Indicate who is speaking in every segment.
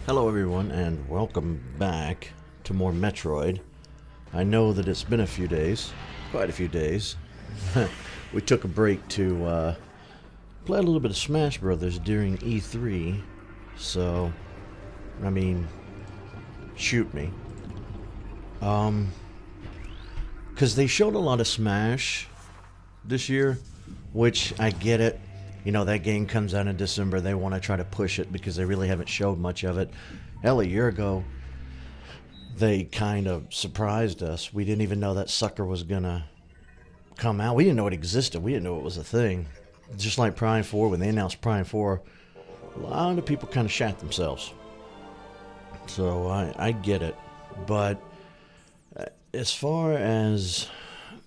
Speaker 1: Hello everyone, and welcome back to more Metroid. I know that it's been a few days, quite a few days. We took a break to play a little bit of Smash Brothers during E3, so, I mean, shoot me. Because they showed a lot of Smash this year, which I get it. You know, that game comes out in December. They want to try to push it because they really haven't showed much of it. Hell, a year ago, they kind of surprised us. We didn't even know that sucker was going to come out. We didn't know it existed. We didn't know it was a thing. Just like Prime 4, when they announced Prime 4, a lot of people kind of shat themselves. So I get it. But as far as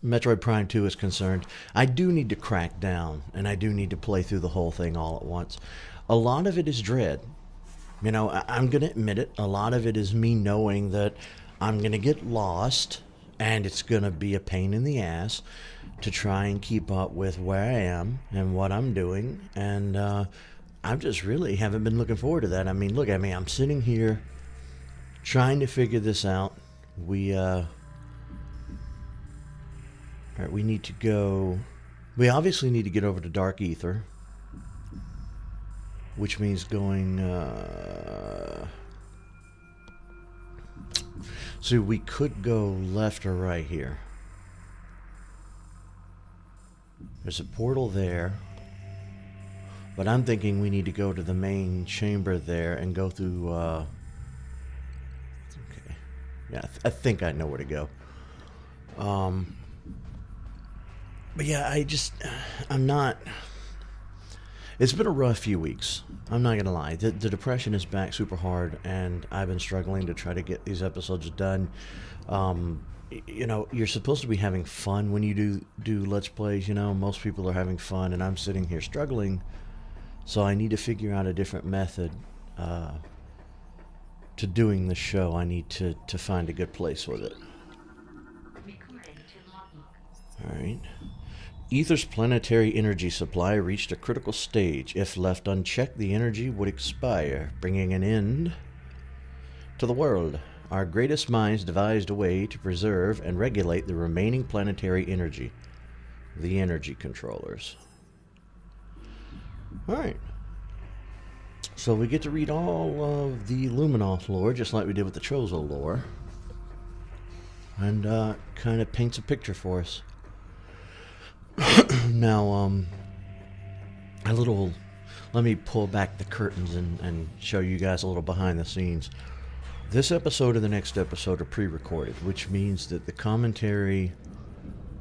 Speaker 1: Metroid Prime 2 is concerned, I do need to crack down, and I do need to play through the whole thing all at once. A lot of it is dread. You know, I'm going to admit it. A lot of it is me knowing that I'm going to get lost, and it's going to be a pain in the ass to try and keep up with where I am and what I'm doing. And I just really haven't been looking forward to that. I mean, look at me. I'm sitting here trying to figure this out. Alright, we need to go... We obviously need to get over to Dark Ether, which means going... So we could go left or right here. There's a portal there, but I'm thinking we need to go to the main chamber there and go through... Okay. Yeah, I think I know where to go. But yeah, I'm not... It's been a rough few weeks. I'm not going to lie. The depression is back super hard, and I've been struggling to try to get these episodes done. You know, you're supposed to be having fun when you do Let's Plays, you know. Most people are having fun, and I'm sitting here struggling. So I need to figure out a different method to doing the show. I need to find a good place with it. Alright. Ether's planetary energy supply reached a critical stage. If left unchecked, the energy would expire, bringing an end to the world. Our greatest minds devised a way to preserve and regulate the remaining planetary energy. The energy controllers. Alright. So we get to read all of the Luminoth lore, just like we did with the Chozo lore. And kind of paints a picture for us. Now, let me pull back the curtains and show you guys a little behind the scenes. This episode and the next episode are pre-recorded, which means that the commentary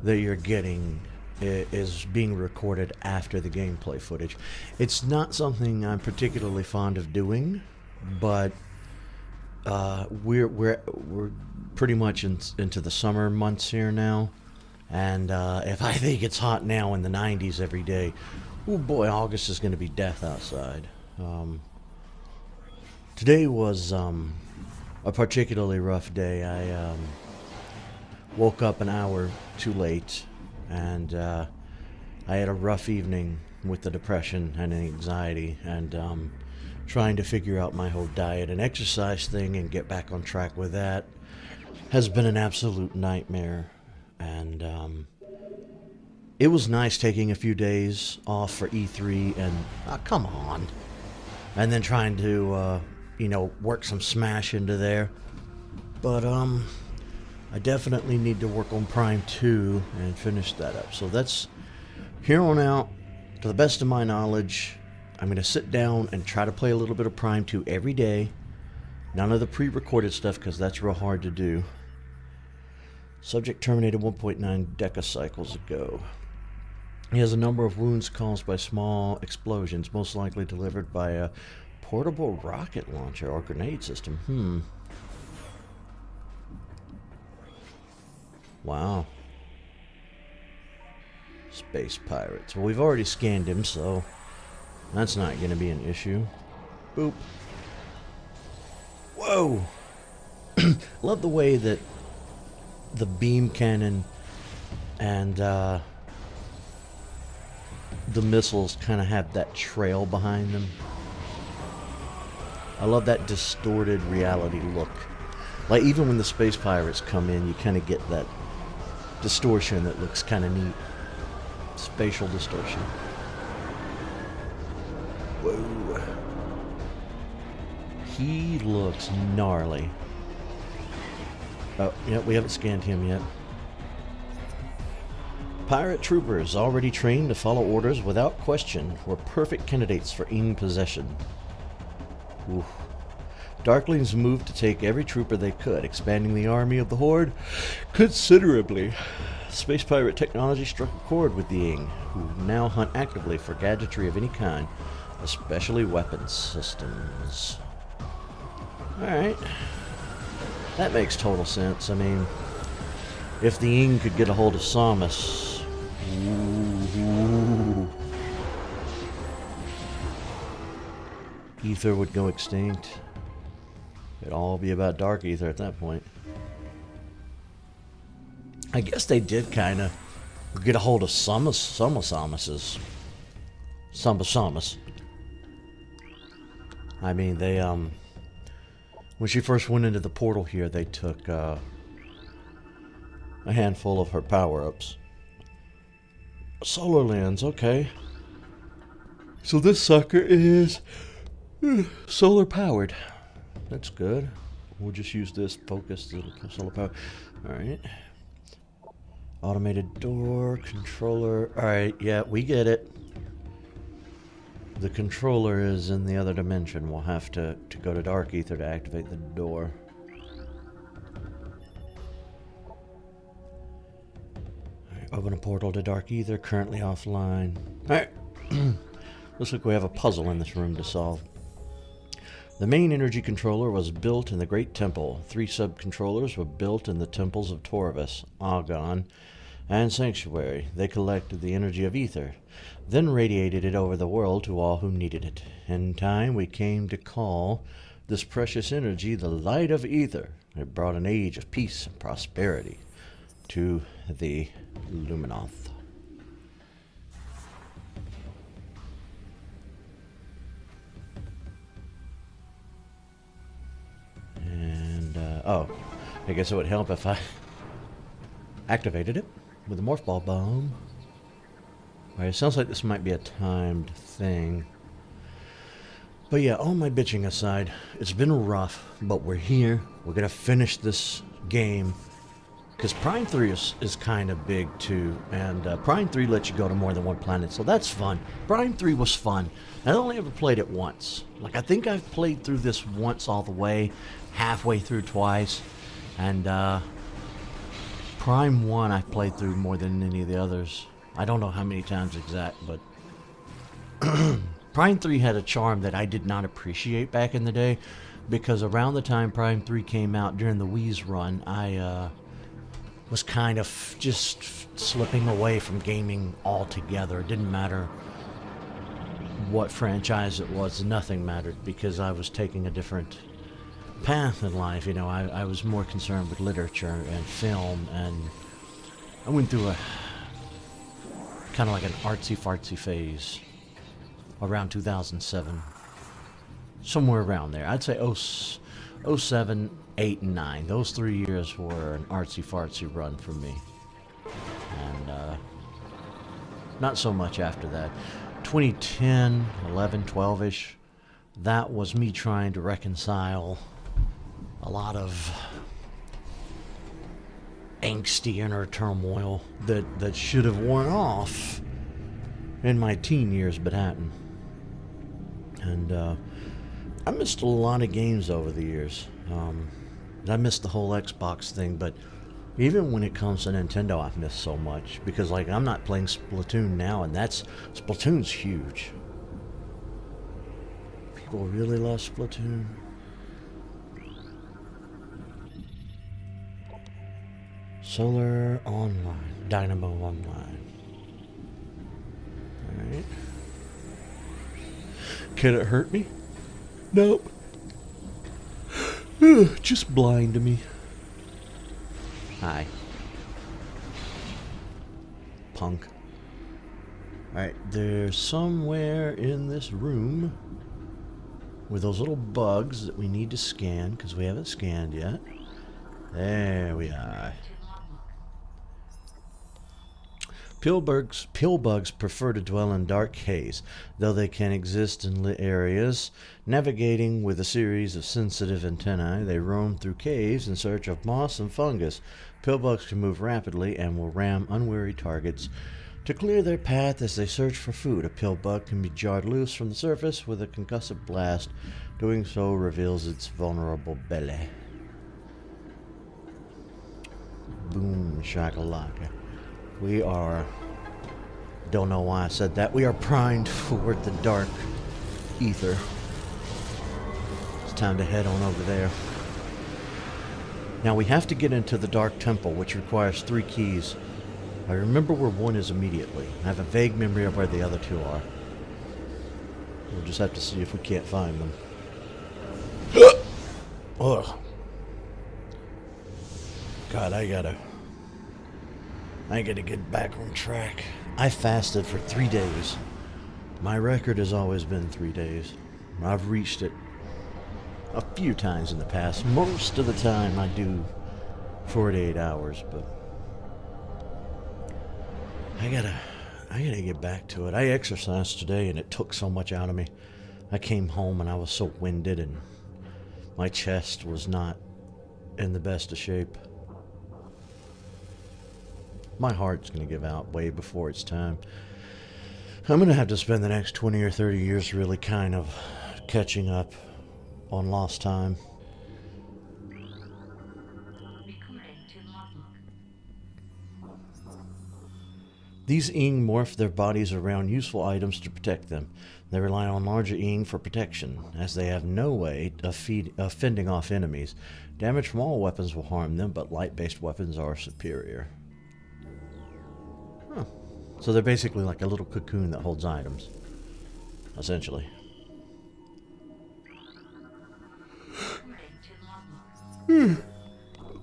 Speaker 1: that you're getting is being recorded after the gameplay footage. It's not something I'm particularly fond of doing, but we're pretty much into the summer months here now. And if I think it's hot now in the 90s every day, oh boy, August is going to be death outside. Today was a particularly rough day. I woke up an hour too late, and I had a rough evening with the depression and anxiety, and trying to figure out my whole diet and exercise thing and get back on track with that has been an absolute nightmare. And it was nice taking a few days off for E3 and come on, and then trying to you know, work some Smash into there. But I definitely need to work on Prime 2 and finish that up. So that's here on out, to the best of my knowledge, I'm going to sit down and try to play a little bit of Prime 2 every day. None of the pre-recorded stuff, because that's real hard to do. Subject terminated 1.9 decacycles ago. He has a number of wounds caused by small explosions, most likely delivered by a Portable rocket launcher or grenade system. Wow. Space pirates. Well, we've already scanned him, so that's not going to be an issue. Boop. Whoa! Love the way that the beam cannon and the missiles kind of have that trail behind them. I love that distorted reality look. Like, even when the space pirates come in, you kind of get that distortion that looks kind of neat. Spatial distortion. Whoa. He looks gnarly. Oh, yeah, we haven't scanned him yet. Pirate troopers, already trained to follow orders without question, were perfect candidates for Ing possession. Oof. Darklings moved to take every trooper they could, expanding the army of the Horde considerably. Space pirate technology struck a chord with the Ing, who now hunt actively for gadgetry of any kind, especially weapons systems. Alright. That makes total sense. I mean, if the Ing could get a hold of Samus... Ooh. Ether would go extinct. It'd all be about Dark Ether at that point. I guess they did kind of get a hold of Samus's. Samus. I mean, they, when she first went into the portal here, they took, a handful of her power-ups. Solar lens, okay. So this sucker is solar powered. That's good. We'll just use this focus, solar power. Alright. Automated door, controller. Alright, yeah, we get it. The controller is in the other dimension. We'll have to go to Dark Ether to activate the door. Alright, open a portal to Dark Ether, currently offline. Alright. Looks like we have a puzzle in this room to solve. The main energy controller was built in the Great Temple. 3 sub-controllers were built in the temples of Torvus, Argon, and Sanctuary. They collected the energy of ether, then radiated it over the world to all who needed it. In time, we came to call this precious energy the light of ether. It brought an age of peace and prosperity to the Luminoth. And, oh, I guess it would help if I activated it with a Morph Ball Bomb. Alright, it sounds like this might be a timed thing. But yeah, all my bitching aside, it's been rough, but we're here. We're going to finish this game. Because Prime 3 is kind of big too, and Prime 3 lets you go to more than one planet, so that's fun. Prime 3 was fun. I only ever played it once. Like, I think I've played through this once all the way, halfway through twice, and Prime 1 I played through more than any of the others. I don't know how many times exact, but Prime 3 had a charm that I did not appreciate back in the day, because around the time Prime 3 came out during the Wii's run, I was kind of just slipping away from gaming altogether. It didn't matter what franchise it was, nothing mattered, because I was taking a different path in life. You know, I was more concerned with literature and film, and I went through a kind of like an artsy-fartsy phase around 2007. Somewhere around there. I'd say 07, 8, and 9. Those 3 years were an artsy-fartsy run for me. And not so much after that. 2010, 11, 12-ish, that was me trying to reconcile a lot of angsty inner turmoil that should have worn off in my teen years, but hadn't. And I missed a lot of games over the years. I missed the whole Xbox thing, but even when it comes to Nintendo, I've missed so much. Because, like, I'm not playing Splatoon now, and Splatoon's huge. People really love Splatoon. Solar Online. Dynamo Online. Alright. Can it hurt me? Nope. Just blind me. Hi. Punk. Alright, there's somewhere in this room with those little bugs that we need to scan because we haven't scanned yet. There we are. Pill bugs prefer to dwell in dark haze, though they can exist in lit areas. Navigating with a series of sensitive antennae, they roam through caves in search of moss and fungus. Pill bugs can move rapidly and will ram unwary targets to clear their path as they search for food. A pill bug can be jarred loose from the surface with a concussive blast. Doing so reveals its vulnerable belly. Boom shakalaka. We are, don't know why I said that, we are primed for the dark ether. It's time to head on over there. Now we have to get into the Dark Temple, which requires 3 keys. I remember where one is immediately. I have a vague memory of where the other 2 are. We'll just have to see if we can't find them. Ugh. God, I gotta get back on track. I fasted for 3 days. My record has always been 3 days. I've reached it a few times in the past. Most of the time I do 48 hours, but I gotta get back to it. I exercised today and it took so much out of me. I came home and I was so winded and my chest was not in the best of shape. My heart's going to give out way before it's time. I'm going to have to spend the next 20 or 30 years really kind of catching up on lost time. These Ing morph their bodies around useful items to protect them. They rely on larger Ing for protection, as they have no way of fending off enemies. Damage from all weapons will harm them, but light-based weapons are superior. Huh. So they're basically like a little cocoon that holds items, essentially.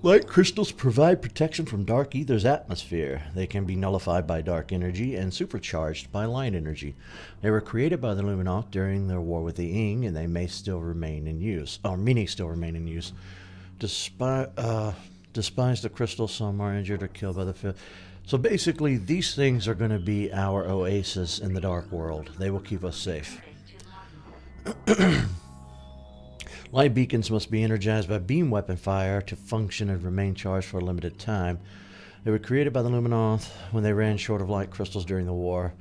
Speaker 1: Light crystals provide protection from dark ether's atmosphere. They can be nullified by dark energy and supercharged by light energy. They were created by the Luminoth during their war with the Ing, and they may still remain in use. Or many still remain in use. Despise the crystals, some are injured or killed by the fifth. So basically, these things are going to be our oasis in the dark world. They will keep us safe. Light beacons must be energized by beam weapon fire to function and remain charged for a limited time. They were created by the Luminoth when they ran short of light crystals during the war.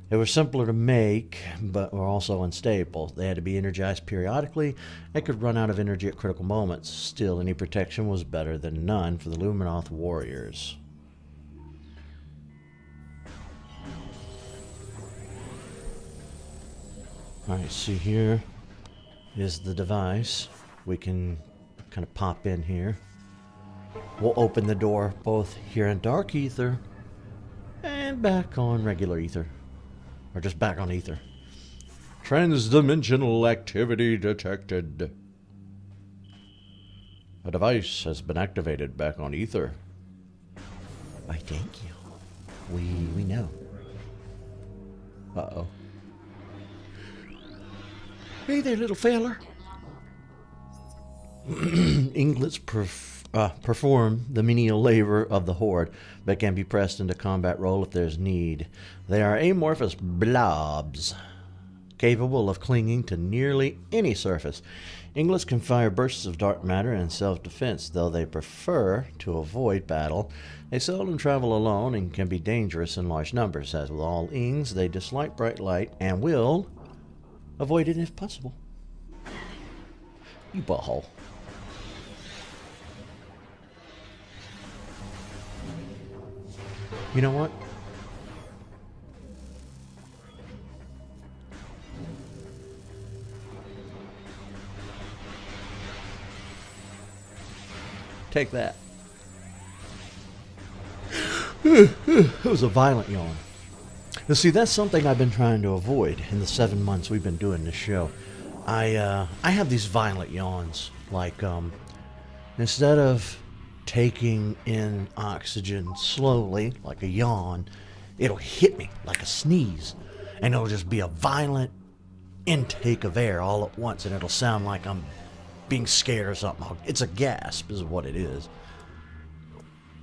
Speaker 1: They were simpler to make, but were also unstable. They had to be energized periodically and could run out of energy at critical moments. Still, any protection was better than none for the Luminoth warriors. Alright, see here is the device. We can kind of pop in here. We'll open the door both here in dark ether and back on regular ether. Or just back on ether. Transdimensional activity detected. A device has been activated back on ether. Why, thank you. We know. Uh-oh. Hey there, little feller. Inglets perform the menial labor of the Horde, but can be pressed into combat role if there's need. They are amorphous blobs, capable of clinging to nearly any surface. Inglets can fire bursts of dark matter in self-defense, though they prefer to avoid battle. They seldom travel alone and can be dangerous in large numbers. As with all Ings, they dislike bright light and will avoid it if possible. You butthole. You know what? Take that. It was a violent yawn. Now, see, that's something I've been trying to avoid in the 7 months we've been doing this show. I have these violent yawns. Like, instead of taking in oxygen slowly, like a yawn, it'll hit me like a sneeze. And it'll just be a violent intake of air all at once, and it'll sound like I'm being scared or something. It's a gasp is what it is.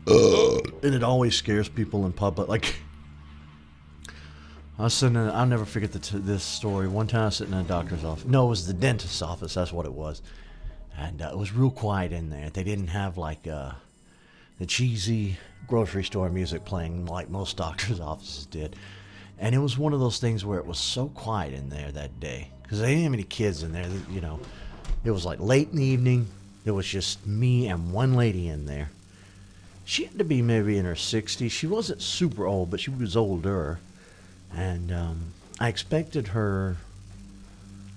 Speaker 1: And it always scares people in public. Like, I'll never forget this story. One time I was sitting in a doctor's office. No, it was the dentist's office. That's what it was. And it was real quiet in there. They didn't have like the cheesy grocery store music playing like most doctors' offices did. And it was one of those things where it was so quiet in there that day. Because they didn't have any kids in there. You know, it was like late in the evening. It was just me and one lady in there. She had to be maybe in her 60s. She wasn't super old, but she was older. And I expected her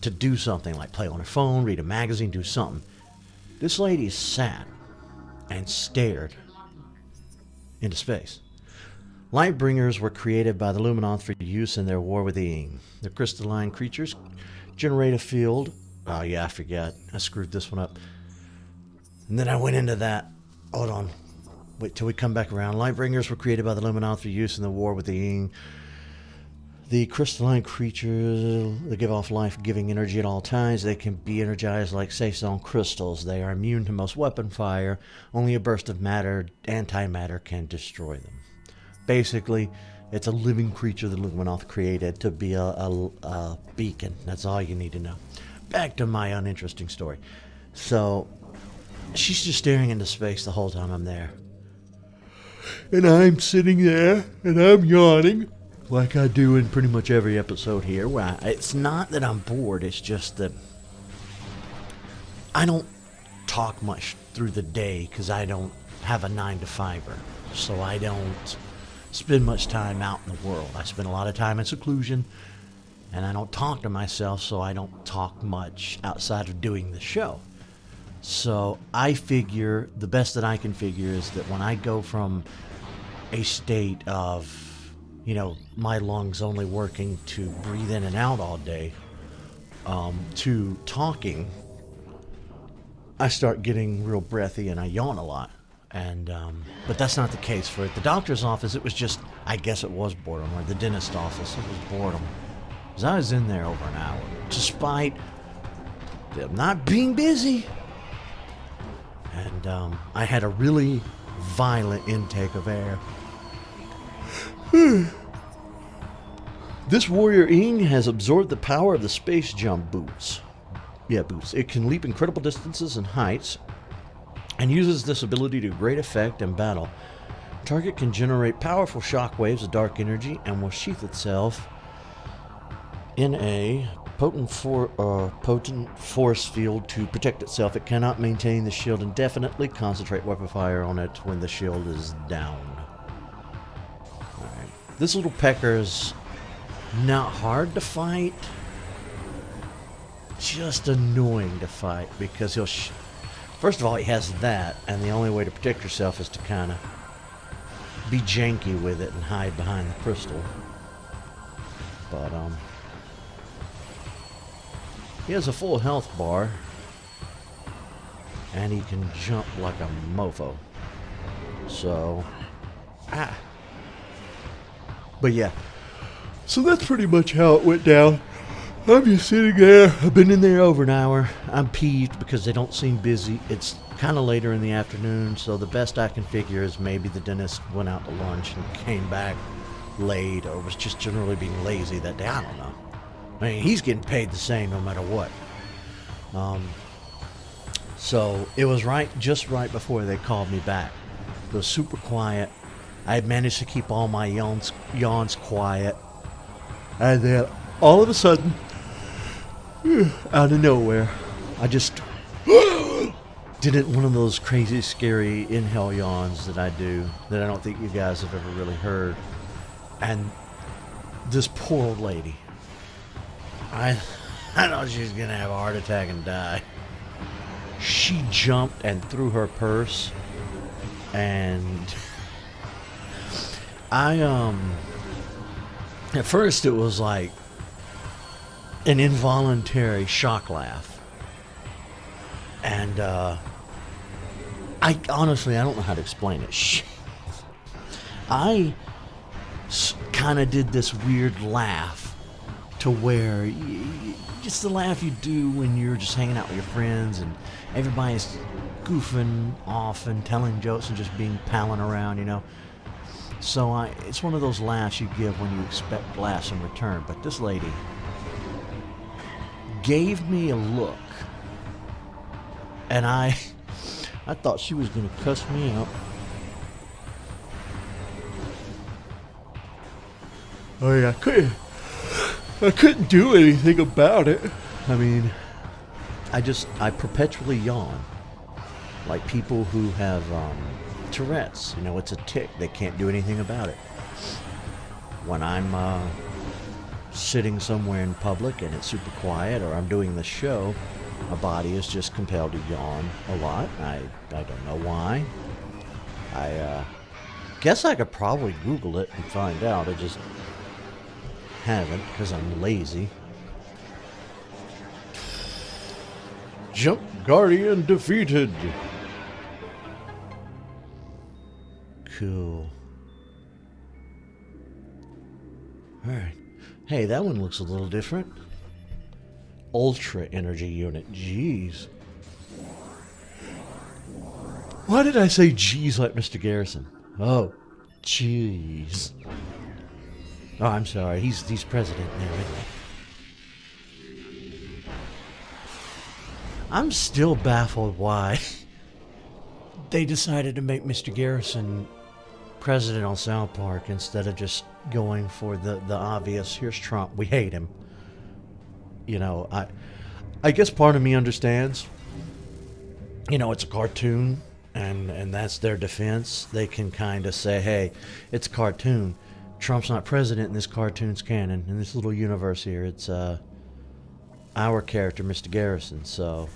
Speaker 1: to do something, like play on her phone, read a magazine, do something. This lady sat and stared into space. Lightbringers were created by the Luminoth for use in their war with the Ying. The crystalline creatures generate a field. Oh yeah, I forgot. I screwed this one up. And then I went into that. Hold on. Wait till we come back around. Lightbringers were created by the Luminoth for use in the war with the Ying. The crystalline creatures, they give off life-giving energy at all times. They can be energized like saison crystals. They are immune to most weapon fire. Only a burst of matter, antimatter, can destroy them. Basically, it's a living creature the Luminoth created to be a beacon. That's all you need to know. Back to my uninteresting story. So, she's just staring into space the whole time I'm there. And I'm sitting there, and I'm yawning. Like I do in pretty much every episode here. Where it's not that I'm bored, it's just that I don't talk much through the day because I don't have a 9-to-5er. So I don't spend much time out in the world. I spend a lot of time in seclusion, and I don't talk to myself, so I don't talk much outside of doing the show. So I figure, the best that I can figure is that when I go from a state of, you know, my lungs only working to breathe in and out all day, to talking, I start getting real breathy and I yawn a lot. And but that's not the case for it. The doctor's office, it was just, I guess it was boredom, or the dentist office, it was boredom. Because I was in there over an hour, despite them not being busy. And I had a really violent intake of air. This warrior Ying has absorbed the power of the space jump boots. Yeah, boots. It can leap incredible distances and heights, and uses this ability to great effect in battle. Target can generate powerful shock waves of dark energy and will sheath itself in a potent force field to protect itself. It cannot maintain the shield indefinitely. Concentrate weapon fire on it when the shield is down. Alright. This little pecker's not hard to fight. Just annoying to fight because he'll... First of all, he has that, and the only way to protect yourself is to kind of be janky with it and hide behind the crystal. But, he has a full health bar, and he can jump like a mofo. So, But yeah, so that's pretty much how it went down. I'm just sitting there. I've been in there over an hour. I'm peeved because they don't seem busy. It's kind of later in the afternoon, so the best I can figure is maybe the dentist went out to lunch and came back late, or was just generally being lazy that day. I don't know. I mean, he's getting paid the same no matter what. So it was just right before they called me back. It was super quiet. I had managed to keep all my yawns quiet. And then all of a sudden, out of nowhere, I just did one of those crazy, scary inhale yawns that I do, that I don't think you guys have ever really heard. And this poor old lady, I thought she was going to have a heart attack and die. she jumped and threw her purse, and I at first it was like an involuntary shock laugh, and I honestly I don't know how to explain it. I kind of did this weird laugh to where just the laugh you do when you're just hanging out with your friends and everybody's goofing off and telling jokes and just being palling around, you know. So it's one of those laughs you give when you expect laughs in return. But this lady gave me a look, and I thought she was going to cuss me out. Oh yeah, I couldn't do anything about it. I mean, I perpetually yawn. Like people who have Tourette's, you know, it's a tic. They can't do anything about it. When I'm sitting somewhere in public and it's super quiet, or I'm doing the show, my body is just compelled to yawn a lot. I don't know why. I guess I could probably Google it and find out. I just haven't because I'm lazy. Jump Guardian defeated. Cool. Alright. Hey, that one looks a little different. Ultra energy unit. Jeez. Why did I say jeez like Mr. Garrison? Oh, jeez. Oh, I'm sorry. He's president now, isn't he? I'm still baffled why they decided to make Mr. Garrison president on South Park instead of just going for the obvious, here's Trump, we hate him. You know, I guess part of me understands. You know, it's a cartoon, and that's their defense. They can kind of say, hey, it's a cartoon. Trump's not president in this cartoon's canon. In this little universe here, it's our character, Mr. Garrison. So,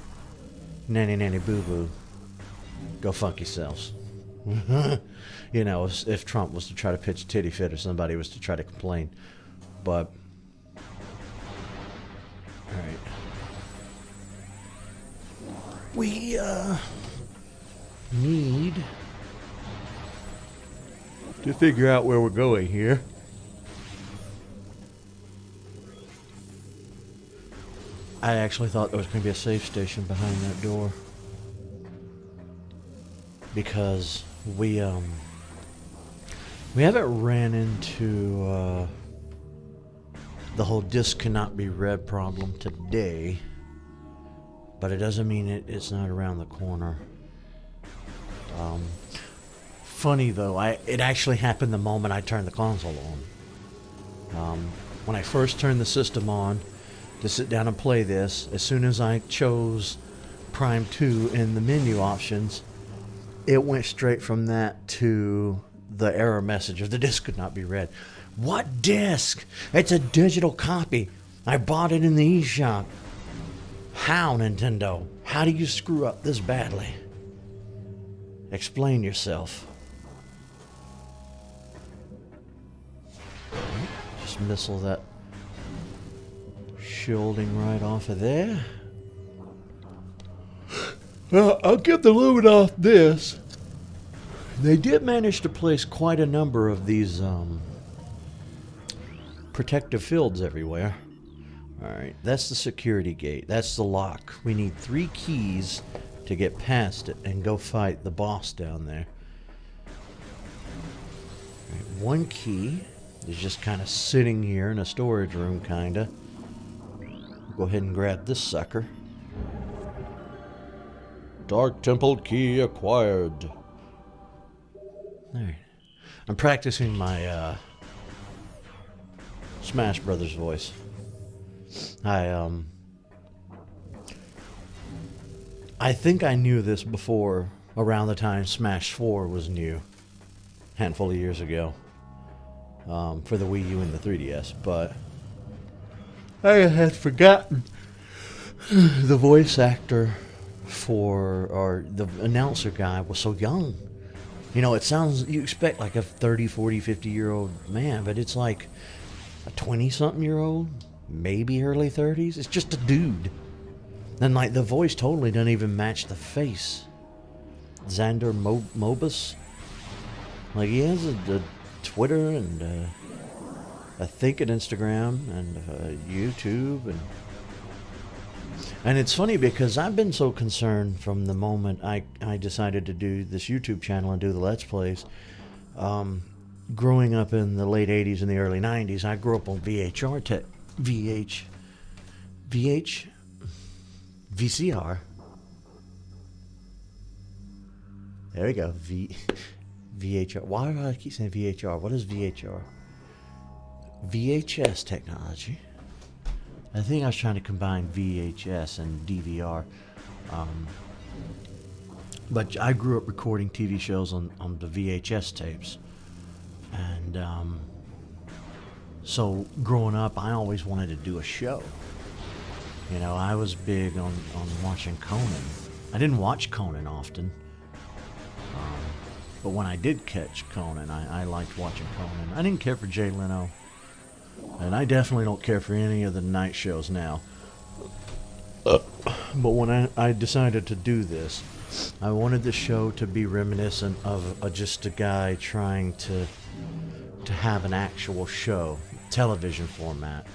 Speaker 1: nanny nanny boo boo, go fuck yourselves. You know, if Trump was to try to pitch a titty fit or somebody was to try to complain. But, alright. We, need to figure out where we're going here. I actually thought there was going to be a safe station behind that door. Because we haven't ran into the whole disc cannot be read problem today, but it doesn't mean it's not around the corner. Funny though, it actually happened the moment I turned the console on. When I first turned the system on to sit down and play this, as soon as I chose Prime 2 in the menu options, it went straight from that to the error message of the disc could not be read. What disc? It's a digital copy. I bought it in the eShop. How, Nintendo? How do you screw up this badly? Explain yourself. Just missile that shielding right off of there. Well, I'll get the lumen off this. They did manage to place quite a number of these protective fields everywhere. Alright, that's the security gate. That's the lock. We need 3 keys to get past it and go fight the boss down there. Right, 1 key is just kind of sitting here in a storage room, kinda. Go ahead and grab this sucker. Dark Temple key acquired. Alright. I'm practicing my Smash Brothers voice. I think I knew this before around the time Smash 4 was new. A handful of years ago. For the Wii U and the 3DS, but I had forgotten the voice actor or the announcer guy was so young. You know, it sounds, you expect like a 30, 40, 50-year-old man, but it's like a 20-something-year-old, maybe early 30s. It's just a dude. And like the voice totally doesn't even match the face. Xander Mobus. Like he has a Twitter and I think an Instagram and YouTube and it's funny because I've been so concerned from the moment I decided to do this YouTube channel and do the Let's Plays. Growing up in the late 80s and the early 90s, I grew up on VCR. There we go. VHR. Why do I keep saying VHR? What is VHR? VHS technology. I think I was trying to combine VHS and DVR. But I grew up recording TV shows on the VHS tapes. And so growing up, I always wanted to do a show. You know, I was big on watching Conan. I didn't watch Conan often. But when I did catch Conan, I liked watching Conan. I didn't care for Jay Leno. And I definitely don't care for any of the night shows now. But when I decided to do this, I wanted the show to be reminiscent of just a guy trying to have an actual show, television format.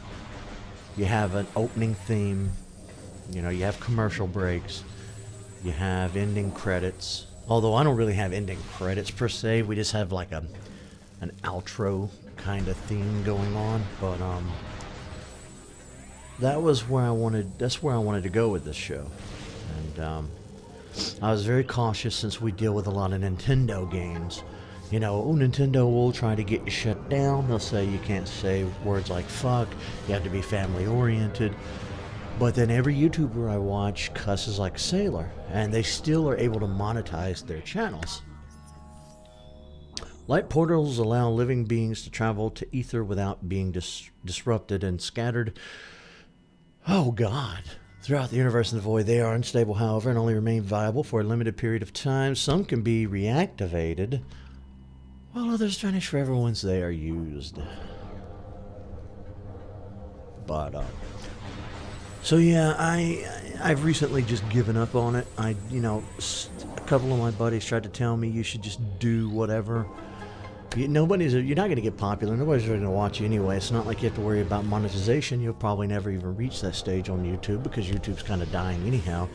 Speaker 1: You have an opening theme, you know, you have commercial breaks, you have ending credits. Although I don't really have ending credits per se, we just have like an outro kind of theme going on. But that's where I wanted to go with this show. And I was very cautious since we deal with a lot of Nintendo games. You know, Nintendo will try to get you shut down. They'll say you can't say words like fuck. You have to be family oriented. But then every YouTuber I watch cusses like a sailor, and they still are able to monetize their channels. Light portals allow living beings to travel to ether without being disrupted and scattered. Oh God. Throughout the universe and the void, they are unstable, however, and only remain viable for a limited period of time. Some can be reactivated, while others vanish forever once they are used. But, so yeah, I've recently just given up on it. You know, a couple of my buddies tried to tell me you should just do whatever. You're not going to get popular. Nobody's really going to watch you anyway. It's not like you have to worry about monetization. You'll probably never even reach that stage on YouTube because YouTube's kind of dying anyhow.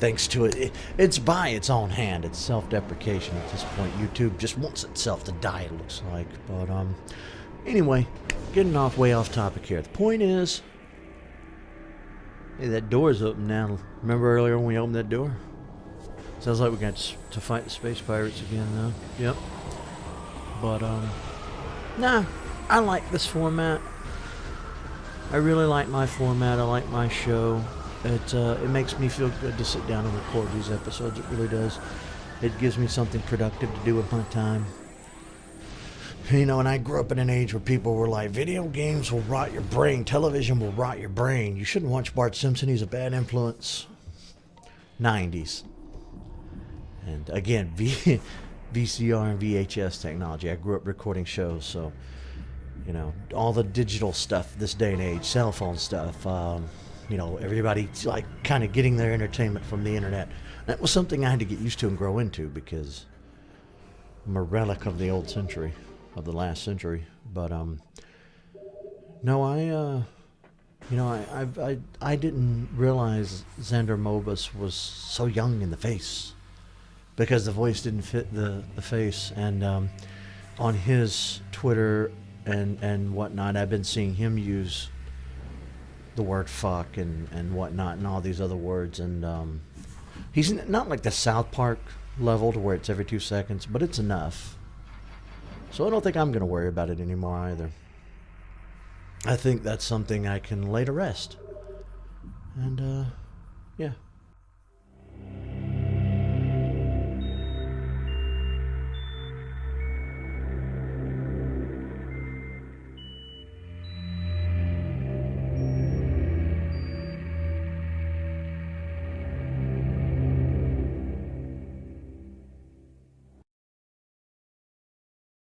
Speaker 1: Thanks to it's by its own hand. It's self-deprecation at this point. YouTube just wants itself to die, it looks like. But anyway, getting way off topic here. The point is, hey, that door's open now. Remember earlier when we opened that door? Sounds like we got to fight the space pirates again now. Yep. But nah, I like this format. I really like my format. I like my show. It makes me feel good to sit down and record these episodes. It really does. It gives me something productive to do with my time. You know, and I grew up in an age where people were like, video games will rot your brain, television will rot your brain. You shouldn't watch Bart Simpson, he's a bad influence. 90s. And again, VCR and VHS technology. I grew up recording shows, so, you know, all the digital stuff this day and age, cell phone stuff, you know, everybody like kind of getting their entertainment from the internet. That was something I had to get used to and grow into because I'm a relic of the old century, of the last century. But no, you know, I didn't realize Xander Mobus was so young in the face because the voice didn't fit the face. And on his Twitter and whatnot, I've been seeing him use the word fuck and whatnot and all these other words. And he's not like the South Park level to where it's every 2 seconds, but it's enough. So I don't think I'm going to worry about it anymore either. I think that's something I can lay to rest. And, yeah.